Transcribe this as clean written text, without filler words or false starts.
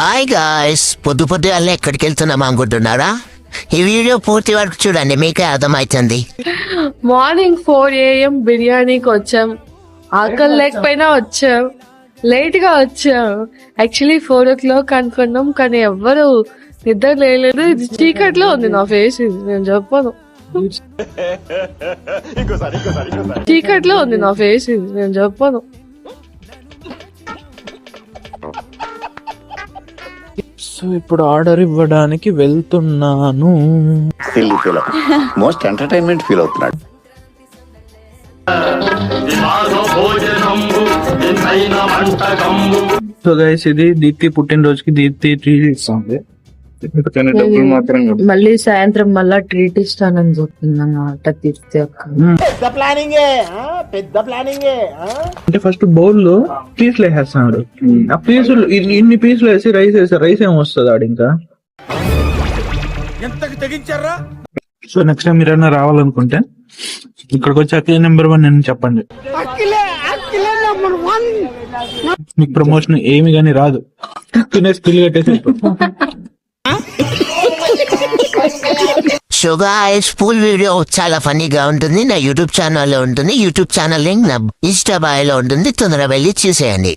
Hi guys, పొద్దు పొద్దుగాలనే ఎక్కడికి వెళ్తున్నాం అనుకుంటున్నారా? ఈ వీడియో పూర్తి వరకు చూడండి, మీకే అర్థమవుతుంది. మార్నింగ్ 4 AM బిర్యానీకి వచ్చాం. ఆకలి లేకపోయినా వచ్చాం, లేట్ గా వచ్చాం. యాక్చువల్లీ 4 o'clock అనుకున్నాం, కానీ ఎవ్వరు నిద్ర లేదు. ఇది చీకట్లో ఉంది నా ఫేస్, నేను చెప్పను. చీకట్లో ఉంది నా ఫేస్, నేను చెప్పను. సో ఇప్పుడు ఆర్డర్ ఇవ్వడానికి వెళ్తున్నాను. మోస్ట్ ఎంటర్టైన్మెంట్ ఫీల్ అవుతున్నాడు. సో గైస్, ఇది దీప్తి పుట్టినరోజుకి దీప్తి ట్రీట్ ఇస్తుంది. మళ్ళీ సాయంత్రం మళ్ళా ట్రీట్ ఇస్తానని చెప్తున్నాను ఆట తీర్చి అంటే ఫస్ట్ బౌల్ లో పీసులు వేసేస్తున్నాడు. ఆ పీసులు ఇన్ని పీసులు వేసి రైస్ వేసి రైస్ ఏమి వస్తుంది ఆడు ఇంకా. సో నెక్స్ట్ టైం మీరైనా రావాలనుకుంటే ఇక్కడికి వచ్చి అఖిలే నెంబర్ 1 అని చెప్పండి. మీకు ప్రమోషన్ ఏమి గానీ రాదు, తినే స్కిల్ కట్టేసి. సో గాయ్స్, ఫుల్ వీడియో చాలా ఫన్నీగా ఉంటుంది. నా యూట్యూబ్ ఛానల్లో ఉంటుంది. యూట్యూబ్ ఛానల్ లింక్ నా ఇన్స్టా బయోలో ఉంటుంది. తొందరగా వెళ్ళి చూసేయండి.